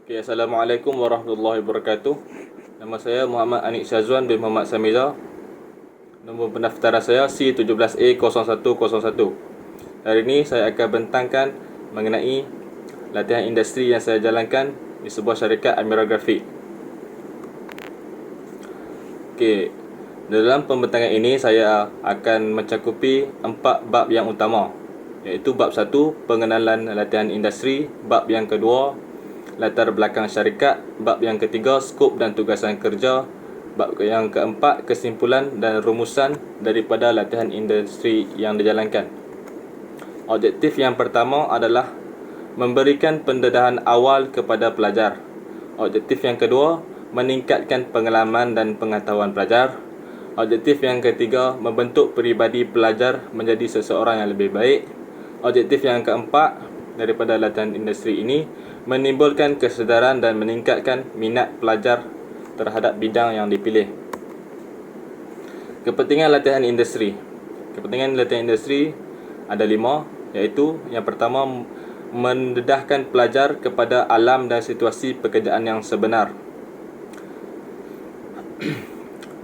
Okay, Assalamualaikum warahmatullahi wabarakatuh. Nama saya Muhammad Anik Syazwan bin Muhammad Samiza. Nombor pendaftaran saya C17A0101. Hari ini saya akan bentangkan mengenai latihan industri yang saya jalankan di sebuah syarikat Amira Grafik. Okey, dalam pembentangan ini saya akan mencakupi 4 bab yang utama, iaitu bab 1, pengenalan latihan industri, bab yang kedua, latar belakang syarikat, bab yang ketiga, skop dan tugasan kerja, bab yang keempat, kesimpulan dan rumusan daripada latihan industri yang dijalankan. Objektif yang pertama adalah memberikan pendedahan awal kepada pelajar. Objektif yang kedua, meningkatkan pengalaman dan pengetahuan pelajar. Objektif yang ketiga, membentuk peribadi pelajar menjadi seseorang yang lebih baik. Objektif yang keempat daripada latihan industri ini, menimbulkan kesedaran dan meningkatkan minat pelajar terhadap bidang yang dipilih. Kepentingan latihan industri. Kepentingan latihan industri ada 5, iaitu yang pertama, mendedahkan pelajar kepada alam dan situasi pekerjaan yang sebenar.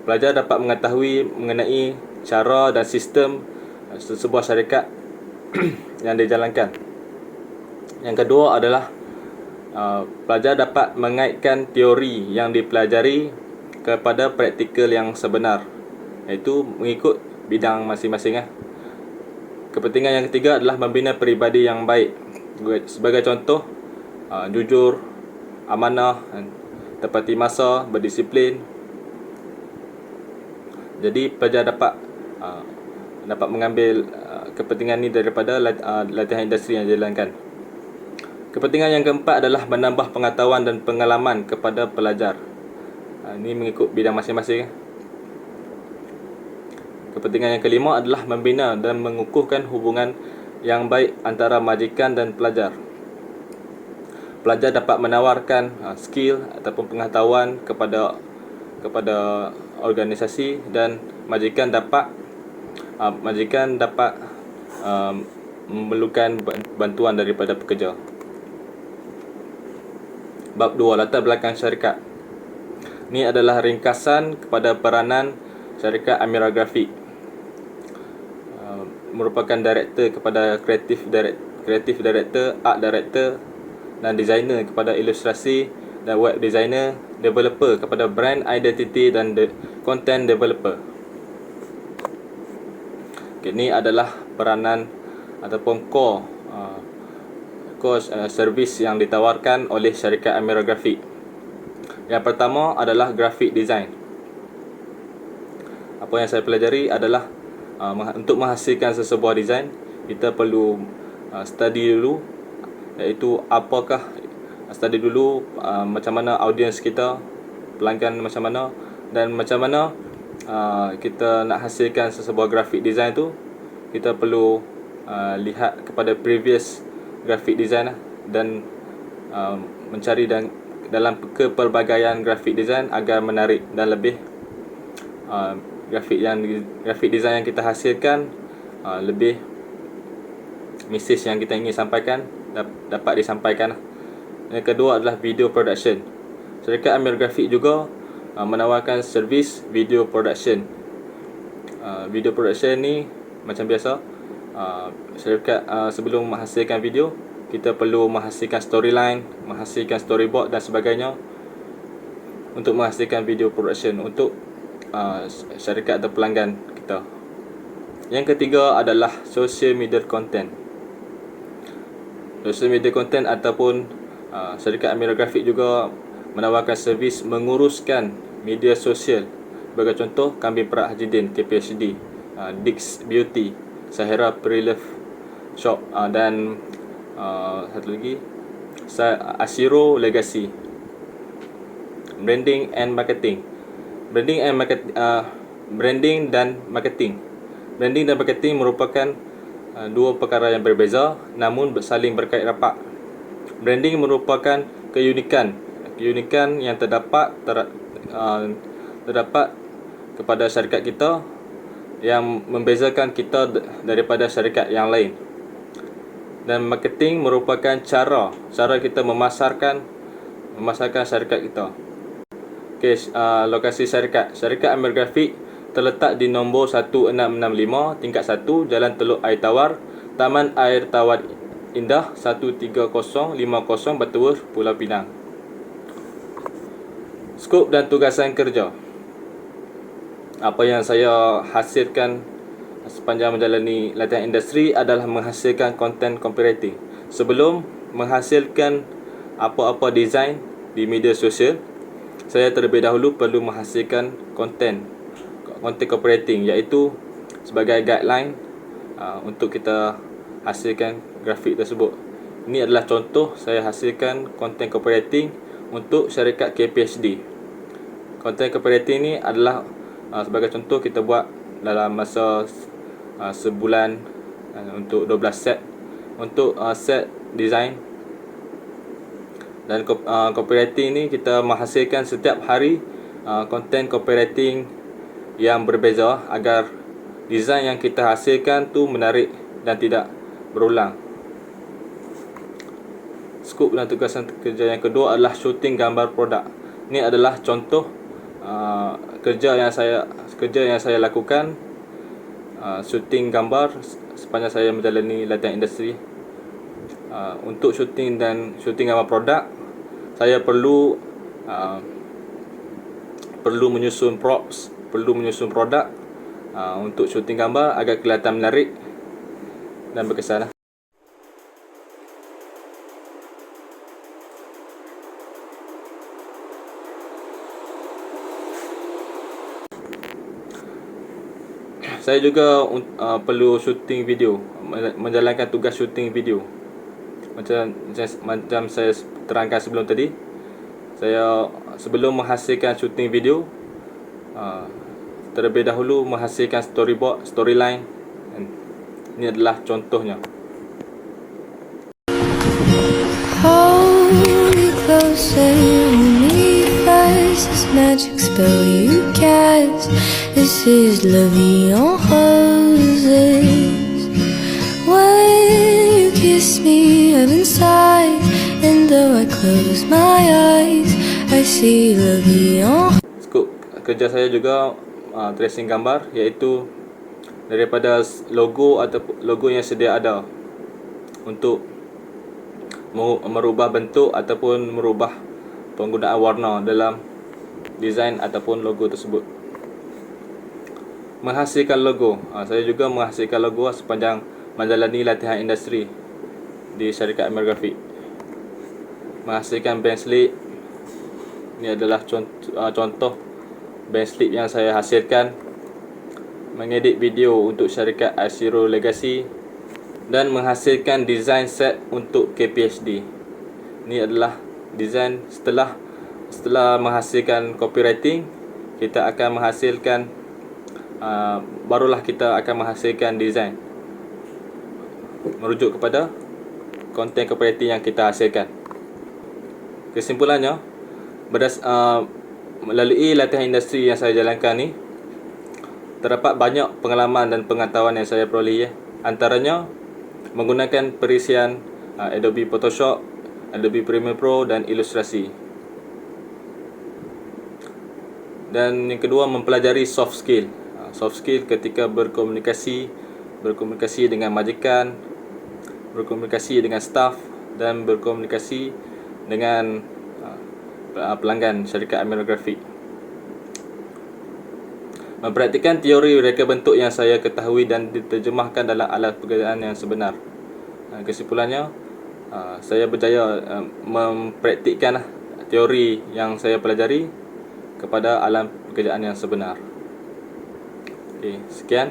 Pelajar dapat mengetahui mengenai cara dan sistem sebuah syarikat yang dijalankan. Yang kedua adalah pelajar dapat mengaitkan teori yang dipelajari kepada praktikal yang sebenar, iaitu mengikut bidang masing-masing. Kepentingan yang ketiga adalah membina peribadi yang baik. Sebagai contoh, jujur, amanah, tepati masa, berdisiplin. Jadi pelajar dapat mengambil kepentingan ini daripada latihan industri yang dijalankan. Kepentingan yang keempat adalah menambah pengetahuan dan pengalaman kepada pelajar. Ini mengikut bidang masing-masing. Kepentingan yang kelima adalah membina dan mengukuhkan hubungan yang baik antara majikan dan pelajar. Pelajar dapat menawarkan skill ataupun pengetahuan kepada organisasi, dan majikan dapat memerlukan bantuan daripada pekerja. Bab 2, latar belakang syarikat. Ini adalah ringkasan kepada peranan syarikat Amira Grafik. Merupakan director kepada creative director, art director dan designer kepada ilustrasi dan web designer, developer kepada brand identity dan content developer. Ini adalah peranan ataupun core servis yang ditawarkan oleh syarikat Amira Grafik. Yang pertama adalah graphic design. Apa yang saya pelajari adalah untuk menghasilkan sesebuah design, kita perlu study dulu, iaitu apakah study dulu macam mana audience kita, pelanggan macam mana, dan macam mana kita nak hasilkan sesebuah graphic design tu. Kita perlu lihat kepada previous graphic design dan mencari dalam kepelbagaian graphic design agar menarik dan lebih graphic design yang kita hasilkan lebih message yang kita ingin sampaikan dapat disampaikan. Yang kedua adalah video production. Syarikat Amira Grafik juga menawarkan servis video production. Video production ni macam biasa, syarikat sebelum menghasilkan video, kita perlu menghasilkan storyline, menghasilkan storyboard dan sebagainya untuk menghasilkan video production untuk syarikat atau pelanggan kita. Yang ketiga adalah social media content. Social media content ataupun syarikat Amira Grafik juga menawarkan servis menguruskan media sosial. Sebagai contoh, Kambing Perak Hajidin KPHD, Dix Beauty, Sahira Pre-Love Shop, dan satu lagi Asiro Legacy. Branding and marketing. Branding dan marketing. Branding dan marketing merupakan dua perkara yang berbeza namun saling berkait rapat. Branding merupakan keunikan yang terdapat kepada syarikat kita, yang membezakan kita daripada syarikat yang lain. Dan marketing merupakan cara kita memasarkan memasarkan syarikat kita. Okey, lokasi syarikat. Syarikat Amir Grafik terletak di nombor 1665 tingkat 1 Jalan Teluk Air Tawar, Taman Air Tawar Indah 13050 Batuah, Pulau Pinang. Skop dan tugasan kerja. Apa yang saya hasilkan sepanjang menjalani latihan industri adalah menghasilkan konten copywriting. Sebelum menghasilkan apa-apa design di media sosial, saya terlebih dahulu perlu menghasilkan konten copywriting, iaitu sebagai guideline untuk kita hasilkan grafik tersebut. Ini adalah contoh saya hasilkan konten copywriting untuk syarikat KPHD. Konten copywriting ini adalah sebagai contoh kita buat dalam masa sebulan untuk 12 set untuk set design. Dan copywriting ni kita menghasilkan setiap hari konten copywriting yang berbeza agar design yang kita hasilkan tu menarik dan tidak berulang. Skop dan tugasan kerja yang kedua adalah shooting gambar produk. Ini adalah contoh kerja yang saya lakukan, shooting gambar sepanjang saya menjalani latihan industri. Untuk shooting gambar produk, saya perlu menyusun props, perlu menyusun produk untuk shooting gambar agar kelihatan menarik dan berkesan. Saya juga perlu shooting video, menjalankan tugas shooting video. Macam saya terangkan sebelum tadi, saya sebelum menghasilkan shooting video, terlebih dahulu menghasilkan storyboard, storyline. Ini adalah contohnya. Hold me closer, me first. This magic spell you cast. This is La Vie en Roses. When you kiss me, heaven sighs, and though I close my eyes, I see La Vie en. Skop kerja saya juga tracing gambar, iaitu daripada logo atau logo yang sedia ada untuk merubah bentuk ataupun merubah penggunaan warna dalam design ataupun logo tersebut. Menghasilkan logo, saya juga menghasilkan logo sepanjang menjalani latihan industri di syarikat Amir Grafik. Menghasilkan band slip. Ini adalah contoh band slip yang saya hasilkan. Mengedit video untuk syarikat Asiro Legacy dan menghasilkan design set untuk KPHD. Ini adalah design setelah menghasilkan copywriting, kita akan menghasilkan barulah kita akan menghasilkan design merujuk kepada konten copywriting yang kita hasilkan. Kesimpulannya, melalui latihan industri yang saya jalankan ni, terdapat banyak pengalaman dan pengetahuan yang saya peroleh. Antaranya menggunakan perisian Adobe Photoshop, Adobe Premiere Pro dan ilustrasi. Dan yang kedua, mempelajari soft skill. Soft skill ketika berkomunikasi dengan majikan, berkomunikasi dengan staff dan berkomunikasi dengan pelanggan syarikat Amir Grafik. Mempraktikkan teori reka bentuk yang saya ketahui dan diterjemahkan dalam alat pekerjaan yang sebenar. Kesimpulannya, saya berjaya mempraktikkan teori yang saya pelajari kepada alam pekerjaan yang sebenar. Sekian.